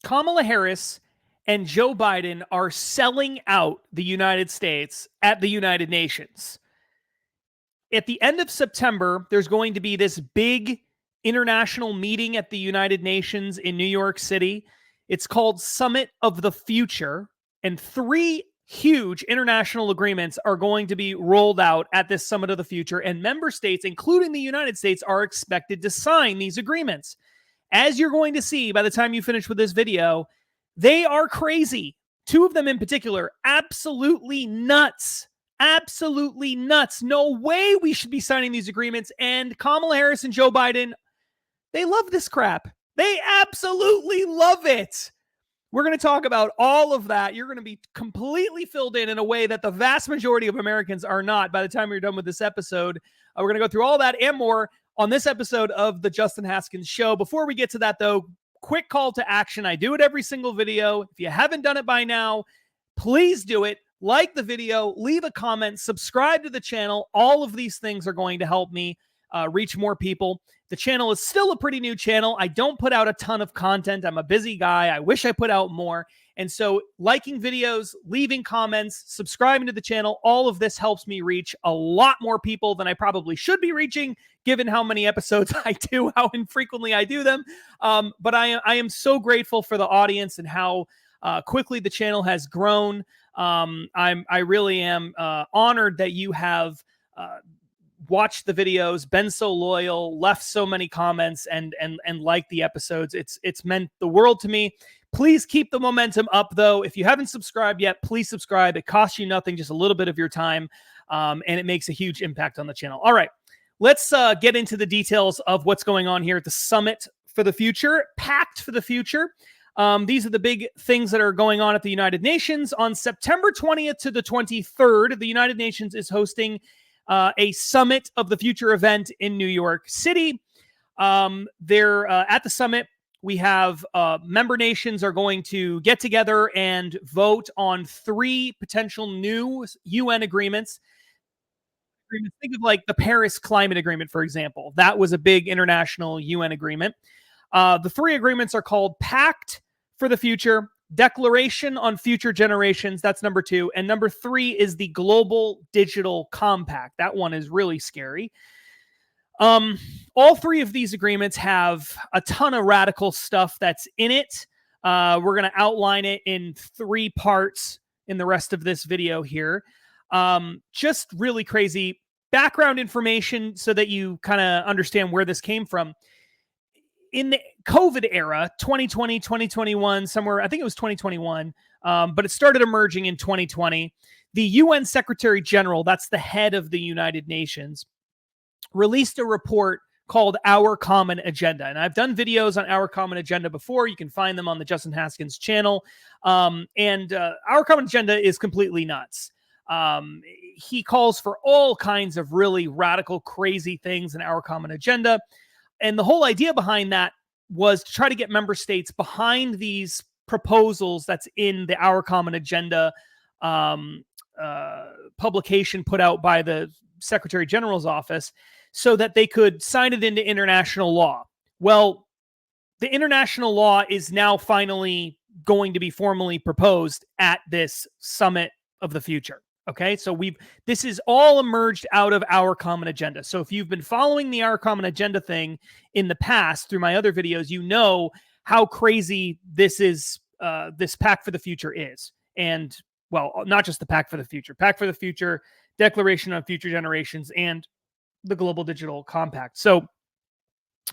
Kamala Harris and Joe Biden are selling out the United States at the United Nations. At the end of September, there's going to be this big international meeting at the United Nations in New York City. It's called Summit of the Future, and 3 huge international agreements are going to be rolled out at this Summit of the Future, and member states, including the United States, are expected to sign these agreements. As you're going to see by the time you finish with this video, they are crazy. 2 of them in particular, absolutely nuts. Absolutely nuts. No way we should be signing these agreements. And Kamala Harris and Joe Biden, they love this crap. They absolutely love it. We're going to talk about all of that. You're going to be completely filled in a way that the vast majority of Americans are not by the time you're done with this episode. We're going to go through all that and more on this episode of the Justin Haskins Show. Before we get to that, though, quick call to action. I do it every single video. If you haven't done it by now, please do it. Like the video, leave a comment, subscribe to the channel. All of these things are going to help me reach more people. The channel is still a pretty new channel. I don't put out a ton of content. I'm a busy guy. I wish I put out more. And so liking videos, leaving comments, subscribing to the channel, all of this helps me reach a lot more people than I probably should be reaching, given how many episodes I do, how infrequently I do them. But I am so grateful for the audience and how quickly the channel has grown. I really am honored that you have watched the videos, been so loyal, left so many comments, and liked the episodes. It's meant the world to me. Please keep the momentum up, though. If you haven't subscribed yet, please subscribe. It costs you nothing, just a little bit of your time, and it makes a huge impact on the channel. All right, let's get into the details of what's going on here at the Summit for the Future, Pact for the Future. These are the big things that are going on at the United Nations. On September 20th to the 23rd, the United Nations is hosting a Summit of the Future event in New York City. They're at the summit. We have member nations are going to get together and vote on 3 potential new UN agreements. Think of like the Paris Climate Agreement, for example. That was a big international UN agreement. The 3 agreements are called Pact for the Future, Declaration on Future Generations, that's number 2, and number 3 is the Global Digital Compact. That one is really scary. All 3 of these agreements have a ton of radical stuff that's in it. We're going to outline it in 3 parts in the rest of this video here. Just really crazy background information so that you kind of understand where this came from. In the COVID era, 2020, 2021, somewhere, I think it was 2021, but it started emerging in 2020. The UN Secretary General, that's the head of the United Nations, released a report called Our Common Agenda. And I've done videos on Our Common Agenda before. You can find them on the Justin Haskins channel. Our Common Agenda is completely nuts. He calls for all kinds of really radical, crazy things in Our Common Agenda. And the whole idea behind that was to try to get member states behind these proposals that's in the Our Common Agenda publication put out by the Secretary General's office so that they could sign it into international law. Well, the international law is now finally going to be formally proposed at this Summit of the Future. Okay, so this is all emerged out of Our Common Agenda. So if you've been following the Our Common Agenda thing in the past through my other videos, you know how crazy this is, this Pact for the Future is. And, well, not just the Pact for the Future, Declaration on Future Generations, and the Global Digital Compact. So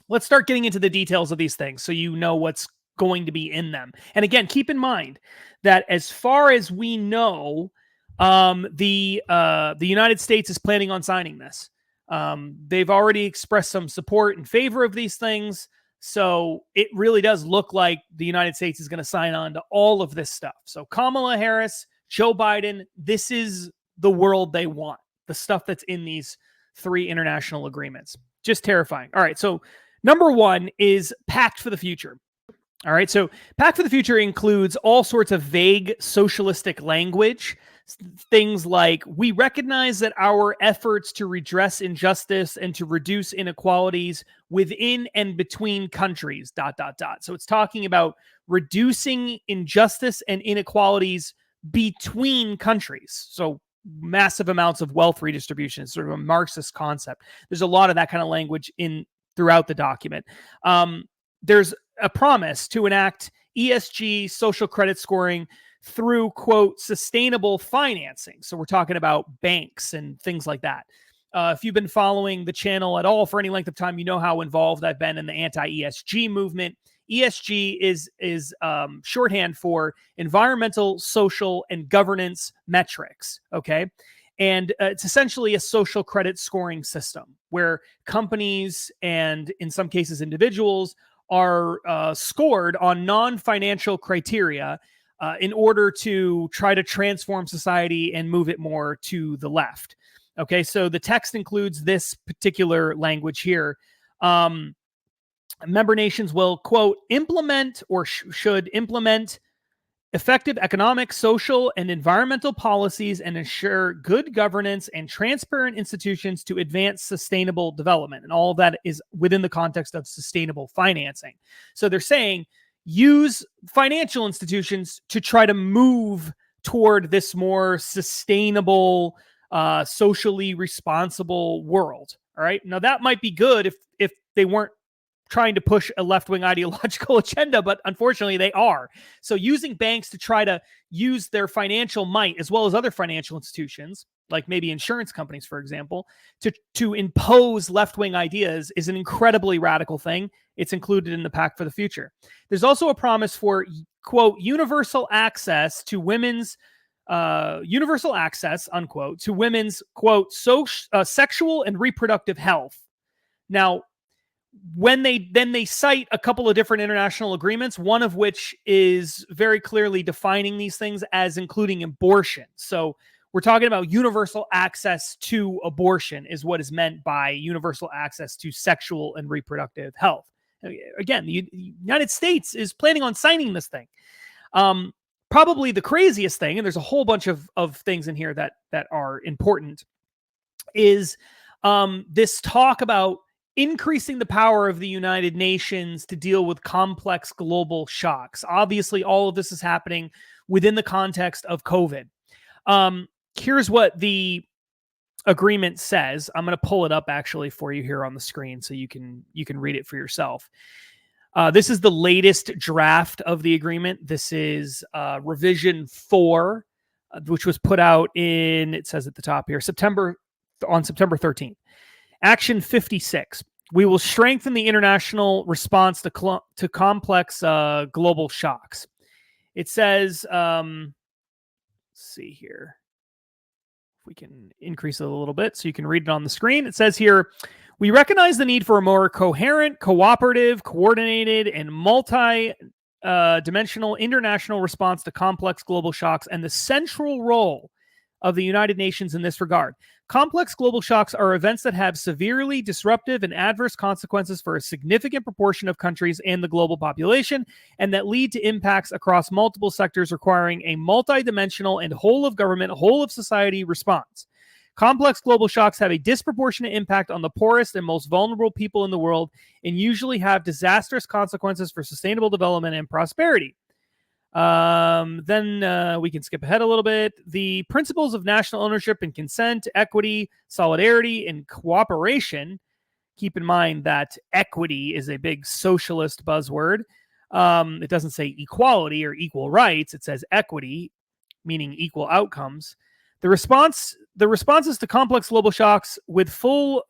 let's start getting into the details of these things so you know what's going to be in them. And again, keep in mind that as far as we know, the United States is planning on signing this. They've already expressed some support in favor of these things. So it really does look like the United States is going to sign on to all of this stuff. So Kamala Harris, Joe Biden, this is the world they want. The stuff that's in these 3 international agreements. Just terrifying. All right. So number 1 is Pact for the Future. All right. So Pact for the Future includes all sorts of vague socialistic language, things like, we recognize that our efforts to redress injustice and to reduce inequalities within and between countries, ... So it's talking about reducing injustice and inequalities between countries. So massive amounts of wealth redistribution is sort of a Marxist concept. There's a lot of that kind of language in throughout the document. There's a promise to enact ESG social credit scoring through, quote, sustainable financing. So we're talking about banks and things like that. If you've been following the channel at all for any length of time, you know how involved I've been in the anti-ESG movement. ESG is shorthand for environmental, social, and governance metrics, okay? And it's essentially a social credit scoring system where companies and, in some cases, individuals are scored on non-financial criteria in order to try to transform society and move it more to the left. Okay, so the text includes this particular language here. Member nations will, quote, implement or should implement effective economic, social, and environmental policies and ensure good governance and transparent institutions to advance sustainable development. And all of that is within the context of sustainable financing. So they're saying use financial institutions to try to move toward this more sustainable, socially responsible world. All right. Now that might be good if they weren't trying to push a left-wing ideological agenda, but unfortunately they are. So using banks to try to use their financial might, as well as other financial institutions, like maybe insurance companies, for example, to impose left-wing ideas is an incredibly radical thing. It's included in the Pact for the Future. There's also a promise for, quote, universal access to women's universal access, unquote, to women's, quote, sexual and reproductive health. Now, when they cite a couple of different international agreements, one of which is very clearly defining these things as including abortion. So we're talking about universal access to abortion is what is meant by universal access to sexual and reproductive health. Again, the United States is planning on signing this thing. Probably the craziest thing, and there's a whole bunch of things in here that are important, is this talk about increasing the power of the United Nations to deal with complex global shocks. Obviously, all of this is happening within the context of COVID. Here's what the agreement says. I'm going to pull it up actually for you here on the screen so you can read it for yourself. This is the latest draft of the agreement. This is revision 4, which was put out in, it says at the top here, on September 13th. Action 56. We will strengthen the international response to complex global shocks. It says, let's see here. If we can increase it a little bit so you can read it on the screen. It says here, we recognize the need for a more coherent, cooperative, coordinated, and multi-dimensional international response to complex global shocks and the central role of the United Nations in this regard. Complex global shocks are events that have severely disruptive and adverse consequences for a significant proportion of countries and the global population, and that lead to impacts across multiple sectors requiring a multidimensional and whole-of-government, whole-of-society response. Complex global shocks have a disproportionate impact on the poorest and most vulnerable people in the world and usually have disastrous consequences for sustainable development and prosperity. Then we can skip ahead a little bit. The principles of national ownership and consent, equity, solidarity, and cooperation. Keep in mind that equity is a big socialist buzzword. It doesn't say equality or equal rights. It says equity, meaning equal outcomes. The responses to complex global shocks with full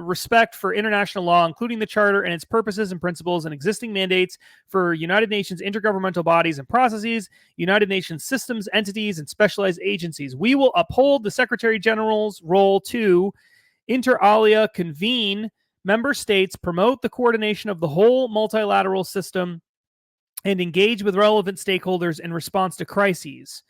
respect for international law, including the Charter and its purposes and principles and existing mandates for United Nations intergovernmental bodies and processes, United Nations systems, entities, and specialized agencies. We will uphold the Secretary General's role to, inter alia, convene member states, promote the coordination of the whole multilateral system, and engage with relevant stakeholders in response to crises.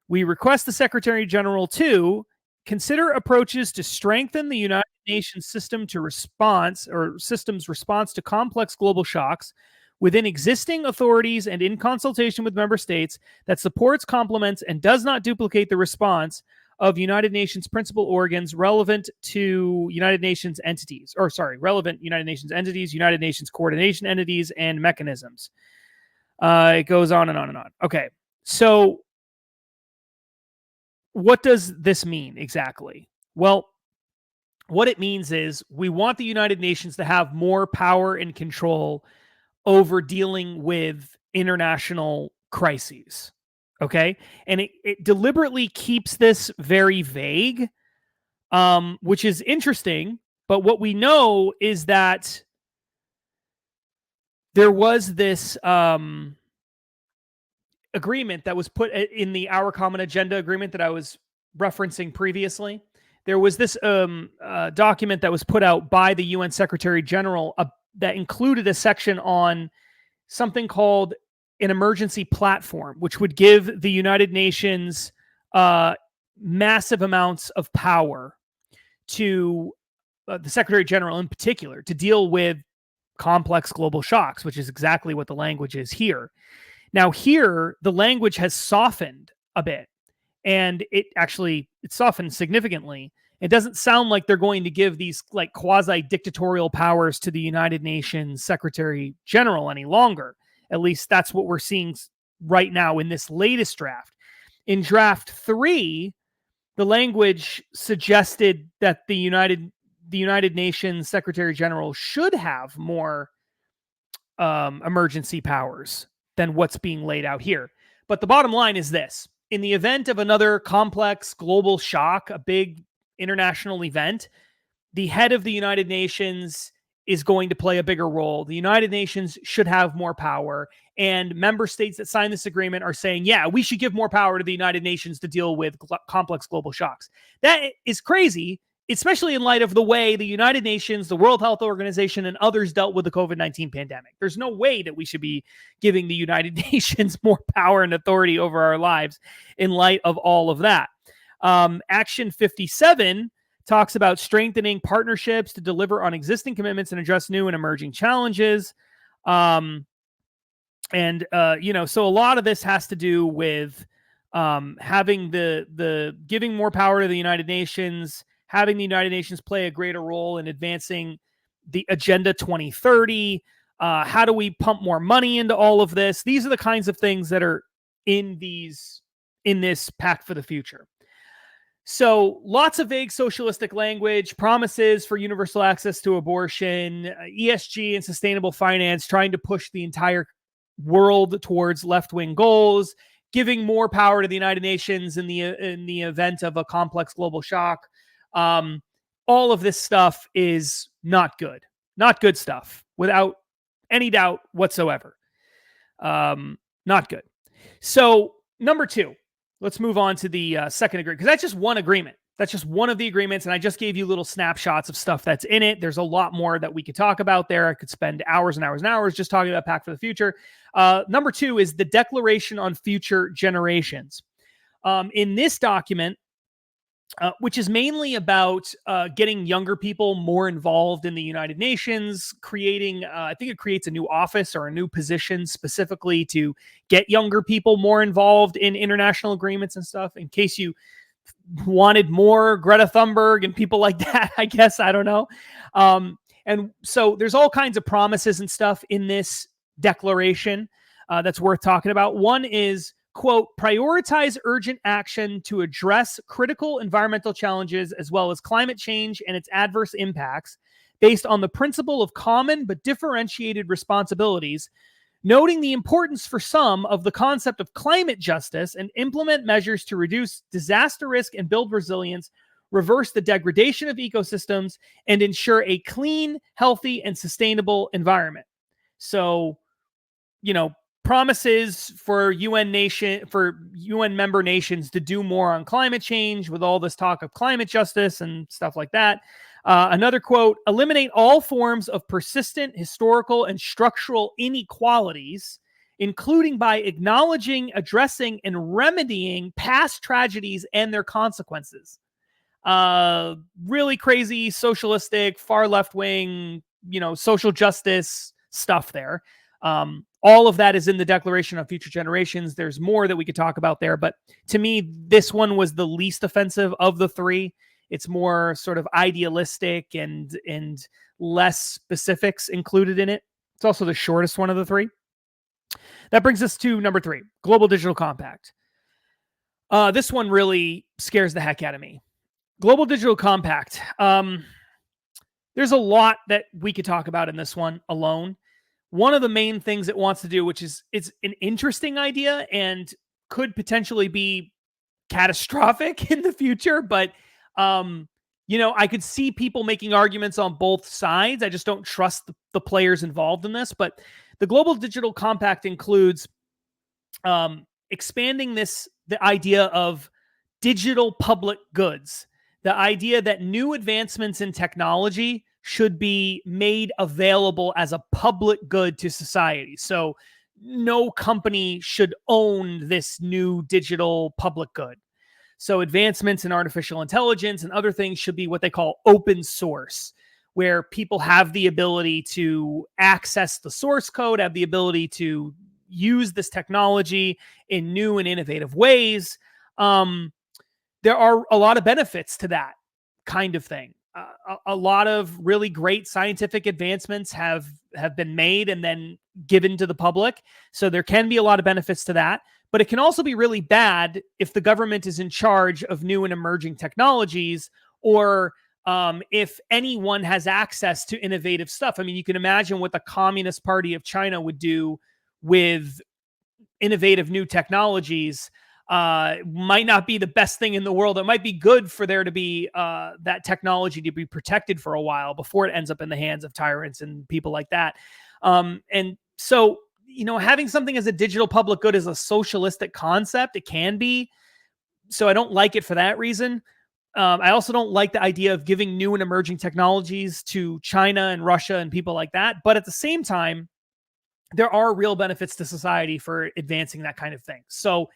We request the Secretary General to consider approaches to strengthen the United Nations system's response to complex global shocks within existing authorities and in consultation with member states that supports, complements, and does not duplicate the response of United Nations principal organs relevant to United Nations entities, relevant United Nations entities, United Nations coordination entities, and mechanisms. It goes on and on and on. Okay, so what does this mean exactly? Well, what it means is we want the United Nations to have more power and control over dealing with international crises. Okay. And it deliberately keeps this very vague, which is interesting. But what we know is that there was this agreement that was put in the Our Common Agenda agreement that I was referencing previously. There was this document that was put out by the UN Secretary General that included a section on something called an emergency platform, which would give the United Nations massive amounts of power to the Secretary General in particular to deal with complex global shocks, which is exactly what the language is here. Now, here, the language has softened a bit, and it softened significantly. It doesn't sound like they're going to give these like quasi-dictatorial powers to the United Nations Secretary General any longer. At least that's what we're seeing right now in this latest draft. In draft 3, the language suggested that the United Nations Secretary General should have more emergency powers than what's being laid out here. But the bottom line is this. In the event of another complex global shock, a big international event, the head of the United Nations is going to play a bigger role. The United Nations should have more power. And member states that sign this agreement are saying, yeah, we should give more power to the United Nations to deal with complex global shocks. That is crazy, especially in light of the way the United Nations, the World Health Organization, and others dealt with the COVID-19 pandemic. There's no way that we should be giving the United Nations more power and authority over our lives in light of all of that. Action 57 talks about strengthening partnerships to deliver on existing commitments and address new and emerging challenges. So a lot of this has to do with having the giving more power to the United Nations, having the United Nations play a greater role in advancing the Agenda 2030. How do we pump more money into all of this? These are the kinds of things that are in this Pact for the Future. So lots of vague socialistic language, promises for universal access to abortion, ESG and sustainable finance, trying to push the entire world towards left-wing goals, giving more power to the United Nations in the event of a complex global shock. All of this stuff is not good. Not good stuff, without any doubt whatsoever. Not good. So, number 2. Let's move on to the second agreement, because that's just one agreement. That's just one of the agreements, and I just gave you little snapshots of stuff that's in it. There's a lot more that we could talk about there. I could spend hours and hours and hours just talking about Pact for the Future. Number 2 is the Declaration on Future Generations. In this document, which is mainly about getting younger people more involved in the United Nations, creating, I think it creates a new office or a new position specifically to get younger people more involved in international agreements and stuff, in case you wanted more Greta Thunberg and people like that, I guess, I don't know. And so there's all kinds of promises and stuff in this declaration that's worth talking about. One is, quote, prioritize urgent action to address critical environmental challenges as well as climate change and its adverse impacts based on the principle of common but differentiated responsibilities, noting the importance for some of the concept of climate justice, and implement measures to reduce disaster risk and build resilience, reverse the degradation of ecosystems, and ensure a clean, healthy, and sustainable environment. So, promises for UN member nations to do more on climate change with all this talk of climate justice and stuff like that. Another quote, eliminate all forms of persistent historical and structural inequalities, including by acknowledging, addressing, and remedying past tragedies and their consequences. Really crazy, socialistic, far left-wing, social justice stuff there. All of that is in the Declaration on Future Generations. There's more that we could talk about there, but to me, this one was the least offensive of the three. It's more sort of idealistic and less specifics included in it. It's also the shortest one of the three. That brings us to number 3, Global Digital Compact. This one really scares the heck out of me. Global Digital Compact. There's a lot that we could talk about in this one alone. One of the main things it wants to do, which is it's an interesting idea and could potentially be catastrophic in the future, but I could see people making arguments on both sides. I just don't trust the players involved in this. But the Global Digital Compact includes expanding the idea of digital public goods, the idea that new advancements in technology should be made available as a public good to society. So no company should own this new digital public good. So advancements in artificial intelligence and other things should be what they call open source, where people have the ability to access the source code, have the ability to use this technology in new and innovative ways. There are a lot of benefits to that kind of thing. A lot of really great scientific advancements have been made and then given to the public. So there can be a lot of benefits to that. But it can also be really bad if the government is in charge of new and emerging technologies, or if anyone has access to innovative stuff. I mean, you can imagine what the Communist Party of China would do with innovative new technologies. Might not be the best thing in the world. It might be good for there to be that technology to be protected for a while before it ends up in the hands of tyrants and people like that. And so, having something as a digital public good is a socialistic concept. It can be. So I don't like it for that reason. I also don't like the idea of giving new and emerging technologies to China and Russia and people like that. But at the same time, there are real benefits to society for advancing that kind of thing. So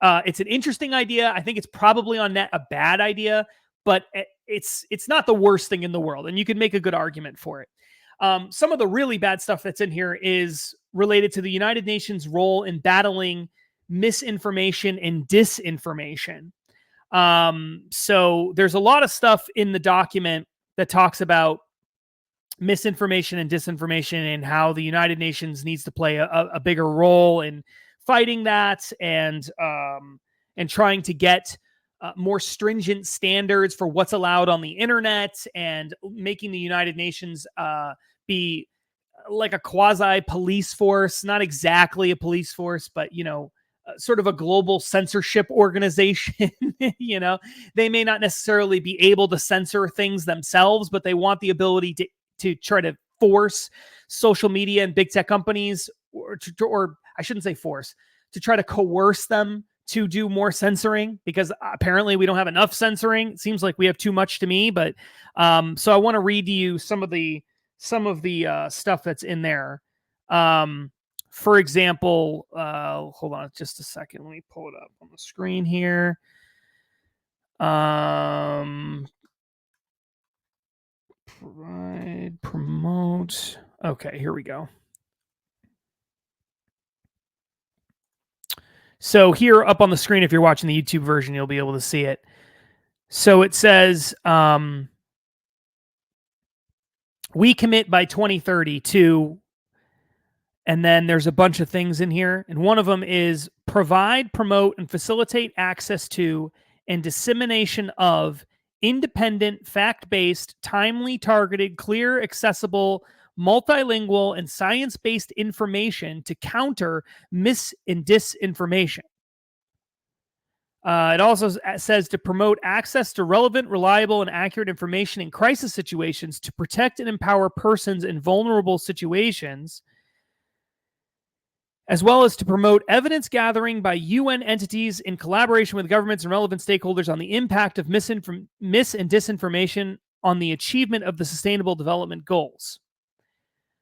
it's an interesting idea. I think it's probably on net a bad idea, but it's not the worst thing in the world, and you can make a good argument for it. Some of the really bad stuff that's in here is related to the United Nations' role in battling misinformation and disinformation. So there's a lot of stuff in the document that talks about misinformation and disinformation and how the United Nations needs to play a bigger role in fighting that and trying to get more stringent standards for what's allowed on the internet, and making the United Nations be like a quasi police force, not exactly a police force, but sort of a global censorship organization. They may not necessarily be able to censor things themselves, but they want the ability to try to force social media and big tech companies, or I shouldn't say force, to try to coerce them to do more censoring, because apparently we don't have enough censoring. It seems like we have too much to me, but so I want to read to you some of the stuff that's in there. For example, hold on just a second. Let me pull it up on the screen here. Provide, promote. Okay, here we go. So here up on the screen, if you're watching the YouTube version, you'll be able to see it. So it says, we commit by 2030 to, and then there's a bunch of things in here. And one of them is provide, promote, and facilitate access to and dissemination of independent, fact-based, timely, targeted, clear, accessible, multilingual, and science-based information to counter mis and disinformation. It also says to promote access to relevant, reliable, and accurate information in crisis situations, to protect and empower persons in vulnerable situations, as well as to promote evidence gathering by UN entities in collaboration with governments and relevant stakeholders on the impact of mis and disinformation on the achievement of the Sustainable Development Goals.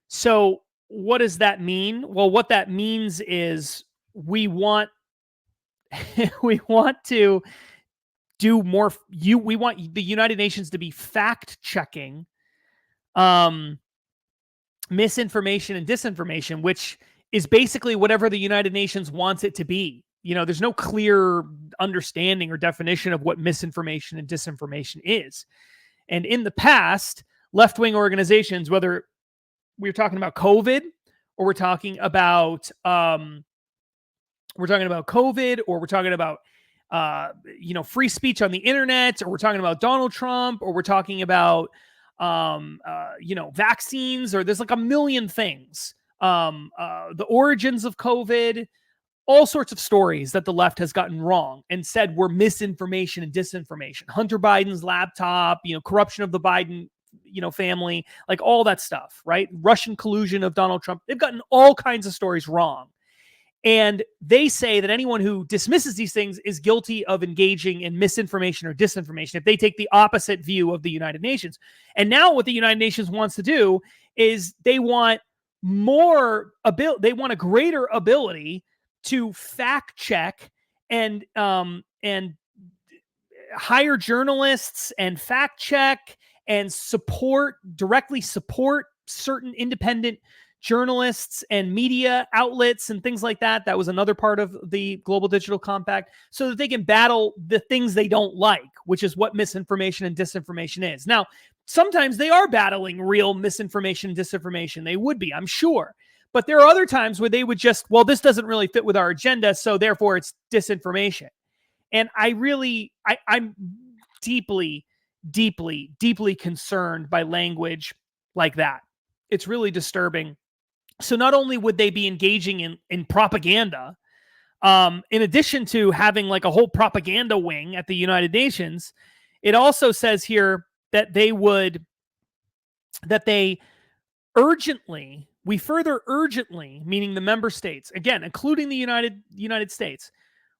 So what does that mean? Well, what that means is we want to do more. We want the United Nations to be fact checking misinformation and disinformation, which is basically whatever the United Nations wants it to be. There's no clear understanding or definition of what misinformation and disinformation is. And in the past, left-wing organizations, whether we're talking about COVID or we're talking about COVID, or we're talking about free speech on the internet, or we're talking about Donald Trump, or we're talking about vaccines, or there's like a million things. The origins of COVID, all sorts of stories that the left has gotten wrong and said were misinformation and disinformation. Hunter Biden's laptop, corruption of the Biden, family, like all that stuff, right? Russian collusion of Donald Trump. They've gotten all kinds of stories wrong. And they say that anyone who dismisses these things is guilty of engaging in misinformation or disinformation if they take the opposite view of the United Nations. And now what the United Nations wants to do is they want a greater ability to fact check and hire journalists and fact check and directly support certain independent journalists and media outlets and things like that. That was another part of the Global Digital Compact, so that they can battle the things they don't like, which is what misinformation and disinformation is. Now, sometimes they are battling real misinformation and disinformation. They would be, I'm sure. But there are other times where they would just, well, this doesn't really fit with our agenda, so therefore it's disinformation. And I'm deeply, deeply, deeply concerned by language like that. It's really disturbing. So not only would they be engaging in propaganda, in addition to having like a whole propaganda wing at the United Nations, it also says here that we further urgently, meaning the member states, again, including the United States,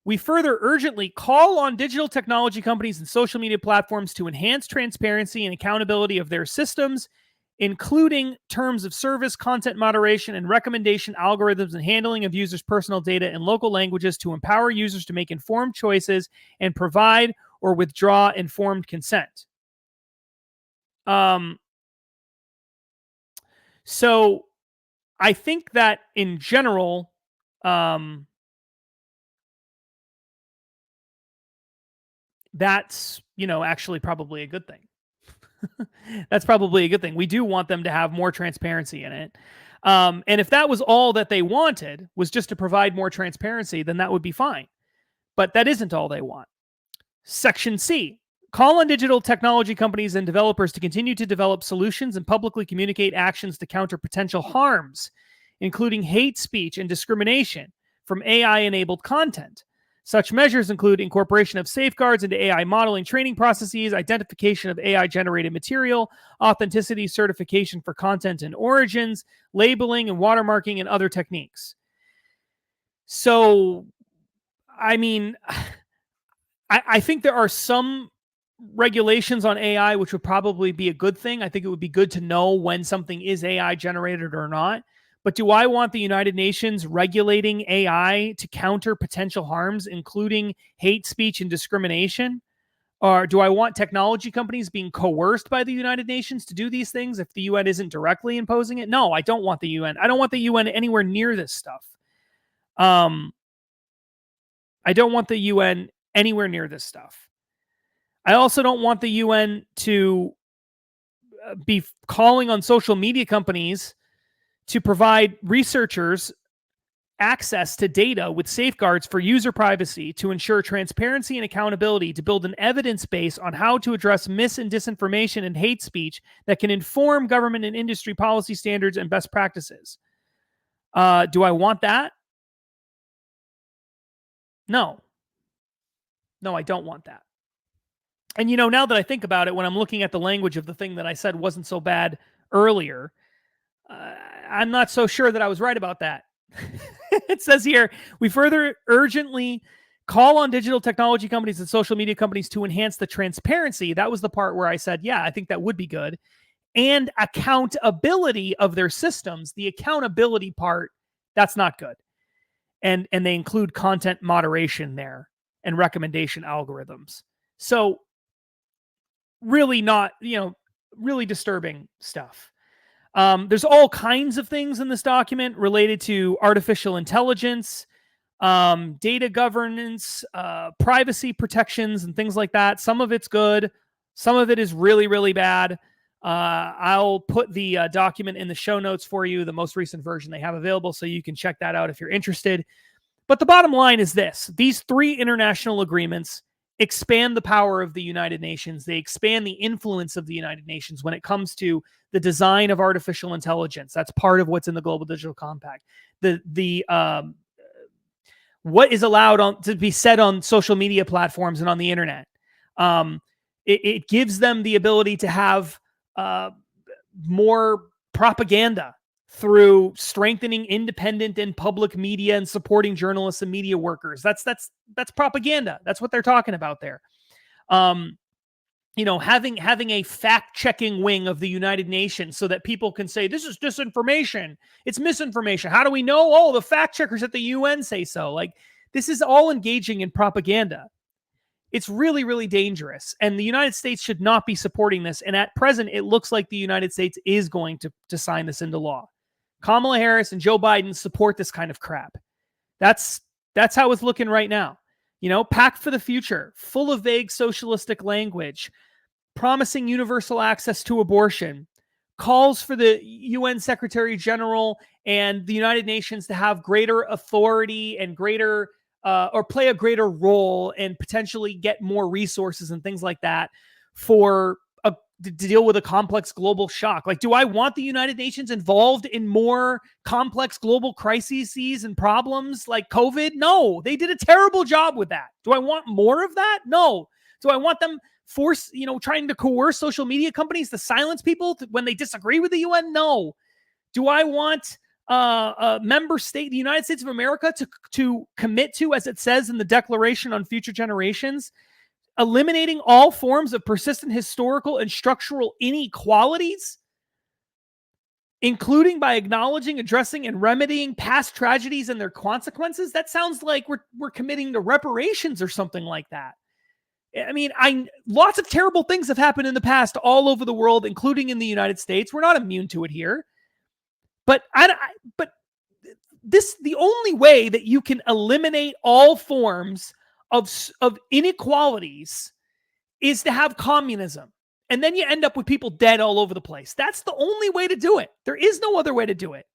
we further urgently call on digital technology companies and social media platforms to enhance transparency and accountability of their systems, including terms of service, content moderation, and recommendation algorithms, and handling of users' personal data in local languages to empower users to make informed choices and provide or withdraw informed consent. So I think that in general, that's, actually probably a good thing. That's probably a good thing. We do want them to have more transparency in it. And if that was all that they wanted, was just to provide more transparency, then that would be fine. But that isn't all they want. Section C, call on digital technology companies and developers to continue to develop solutions and publicly communicate actions to counter potential harms, including hate speech and discrimination from AI-enabled content. Such measures include incorporation of safeguards into AI modeling training processes, identification of AI-generated material, authenticity certification for content and origins, labeling and watermarking, and other techniques. So, I mean, I think there are some regulations on AI which would probably be a good thing. I think it would be good to know when something is AI generated or not. But do I want the United Nations regulating AI to counter potential harms, including hate speech and discrimination? Or do I want technology companies being coerced by the United Nations to do these things if the UN isn't directly imposing it? No, I don't want the UN. I don't want the UN anywhere near this stuff. I don't want the UN anywhere near this stuff. I also don't want the UN to be calling on social media companies to provide researchers access to data with safeguards for user privacy to ensure transparency and accountability, to build an evidence base on how to address mis and disinformation and hate speech that can inform government and industry policy standards and best practices. Do I want that? No. No, I don't want that. And, now that I think about it, when I'm looking at the language of the thing that I said wasn't so bad earlier, I'm not so sure that I was right about that. It says here, we further urgently call on digital technology companies and social media companies to enhance the transparency. That was the part where I said, yeah, I think that would be good. And accountability of their systems. The accountability part, that's not good. And they include content moderation there and recommendation algorithms. So really not, really disturbing stuff. There's all kinds of things in this document related to artificial intelligence, data governance, privacy protections, and things like that. Some of it's good. Some of it is really, really bad. I'll put the document in the show notes for you, the most recent version they have available, so you can check that out if you're interested. But the bottom line is this. These 3 international agreements expand the power of the United Nations. They expand the influence of the United Nations when it comes to the design of artificial intelligence. That's part of what's in the Global Digital Compact. What is allowed to be said on social media platforms and on the internet. It gives them the ability to have more propaganda through strengthening independent and public media and supporting journalists and media workers. That's propaganda. That's what they're talking about there. Having a fact-checking wing of the United Nations so that people can say, this is disinformation. It's misinformation. How do we know? Oh, the fact checkers at the UN say so. Like, this is all engaging in propaganda. It's really, really dangerous. And the United States should not be supporting this. And at present, it looks like the United States is going to sign this into law. Kamala Harris and Joe Biden support this kind of crap. That's how it's looking right now. Pact for the future, full of vague socialistic language, promising universal access to abortion, calls for the UN Secretary General and the United Nations to have greater authority and or play a greater role and potentially get more resources and things like that to deal with a complex global shock. Like, do I want the United Nations involved in more complex global crises and problems like COVID? No, they did a terrible job with that. Do I want more of that? No. Do I want them trying to coerce social media companies to silence people when they disagree with the UN? No. Do I want a member state, the United States of America, to commit to, as it says in the Declaration on Future Generations, eliminating all forms of persistent historical and structural inequalities, including by acknowledging, addressing, and remedying past tragedies and their consequences? That sounds like we're committing to reparations or something like that. I mean, lots of terrible things have happened in the past all over the world, including in the United States. We're not immune to it here. But the only way that you can eliminate all forms of inequalities is to have communism. And then you end up with people dead all over the place. That's the only way to do it. There is no other way to do it.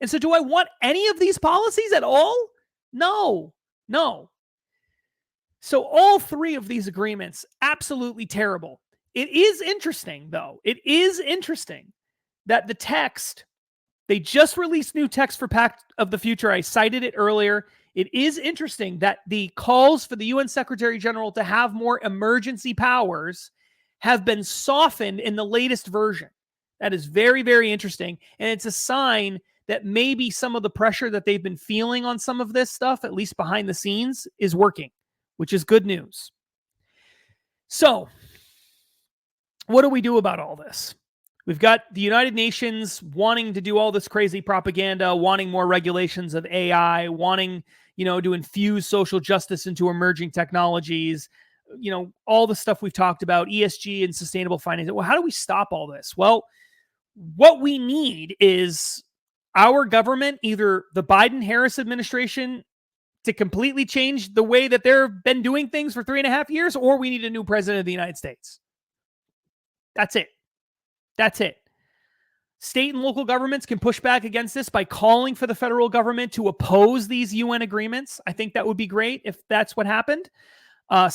And so do I want any of these policies at all? No. So all 3 of these agreements, absolutely terrible. It is interesting, though. It is interesting that the text, they just released new text for Pact of the Future. I cited it earlier. It is interesting that the calls for the UN Secretary General to have more emergency powers have been softened in the latest version. That is very, very interesting. And it's a sign that maybe some of the pressure that they've been feeling on some of this stuff, at least behind the scenes, is working, which is good news. So, what do we do about all this? We've got the United Nations wanting to do all this crazy propaganda, wanting more regulations of AI, wanting, to infuse social justice into emerging technologies, all the stuff we've talked about, ESG and sustainable finance. Well, how do we stop all this? Well, what we need is our government, either the Biden-Harris administration, to completely change the way that they've been doing things for 3.5 years, or we need a new president of the United States. That's it. State and local governments can push back against this by calling for the federal government to oppose these UN agreements. I think that would be great if that's what happened. I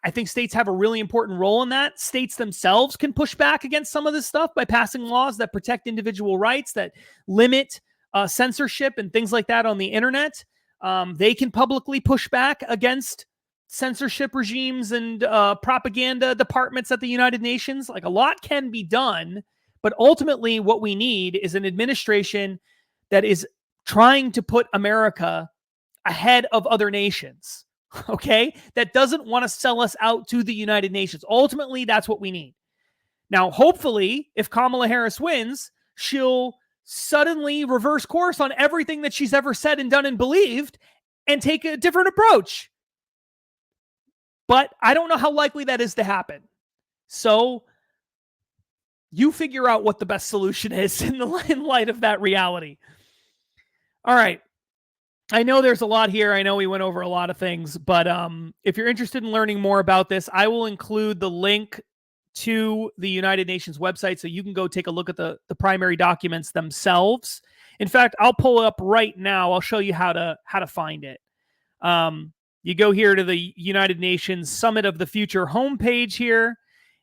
think states have a really important role in that. States themselves can push back against some of this stuff by passing laws that protect individual rights, that limit censorship and things like that on the internet. They can publicly push back against censorship regimes and propaganda departments at the United Nations. Like, a lot can be done, but ultimately what we need is an administration that is trying to put America ahead of other nations, okay? That doesn't want to sell us out to the United Nations. Ultimately, that's what we need. Now, hopefully, if Kamala Harris wins, she'll suddenly reverse course on everything that she's ever said and done and believed and take a different approach. But I don't know how likely that is to happen. So You figure out what the best solution is in light of that reality. All right. I know there's a lot here. I know we went over a lot of things, but if you're interested in learning more about this, I will include the link to the United Nations website so you can go take a look at the primary documents themselves. In fact, I'll pull it up right now. I'll show you how to find it. You go here to the United Nations Summit of the Future homepage here.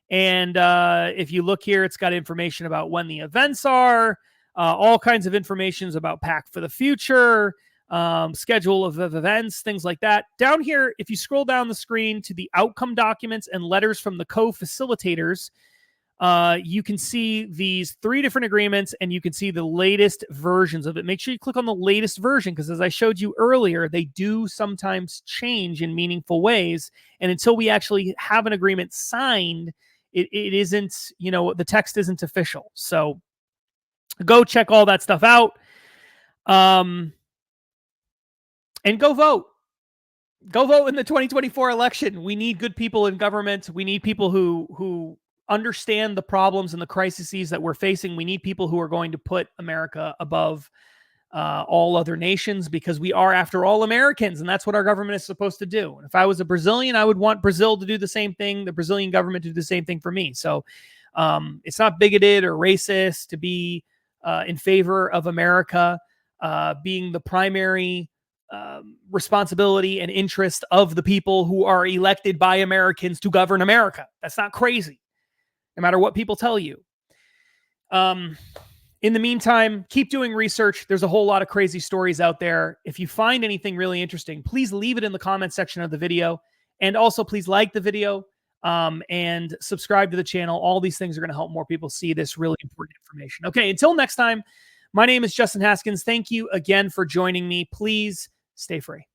And if you look here, it's got information about when the events are, all kinds of information about Pact for the Future, schedule of events, things like that. Down here, if you scroll down the screen to the outcome documents and letters from the co-facilitators, you can see these 3 different agreements, and you can see the latest versions of it. Make sure you click on the latest version, because as I showed you earlier, they do sometimes change in meaningful ways. And until we actually have an agreement signed, it isn't, the text isn't official. So go check all that stuff out. And go vote. Go vote in the 2024 election. We need good people in government. We need people who understand the problems and the crises that we're facing. We need people who are going to put America above all other nations, because we are, after all, Americans, and that's what our government is supposed to do. And if I was a Brazilian, I would want Brazil to do the same thing, the Brazilian government to do the same thing for me. So it's not bigoted or racist to be in favor of America being the primary responsibility and interest of the people who are elected by Americans to govern America. That's not crazy, no matter what people tell you. In the meantime, keep doing research. There's a whole lot of crazy stories out there. If you find anything really interesting, please leave it in the comment section of the video. And also, please like the video and subscribe to the channel. All these things are going to help more people see this really important information. Okay, until next time, my name is Justin Haskins. Thank you again for joining me. Please stay free.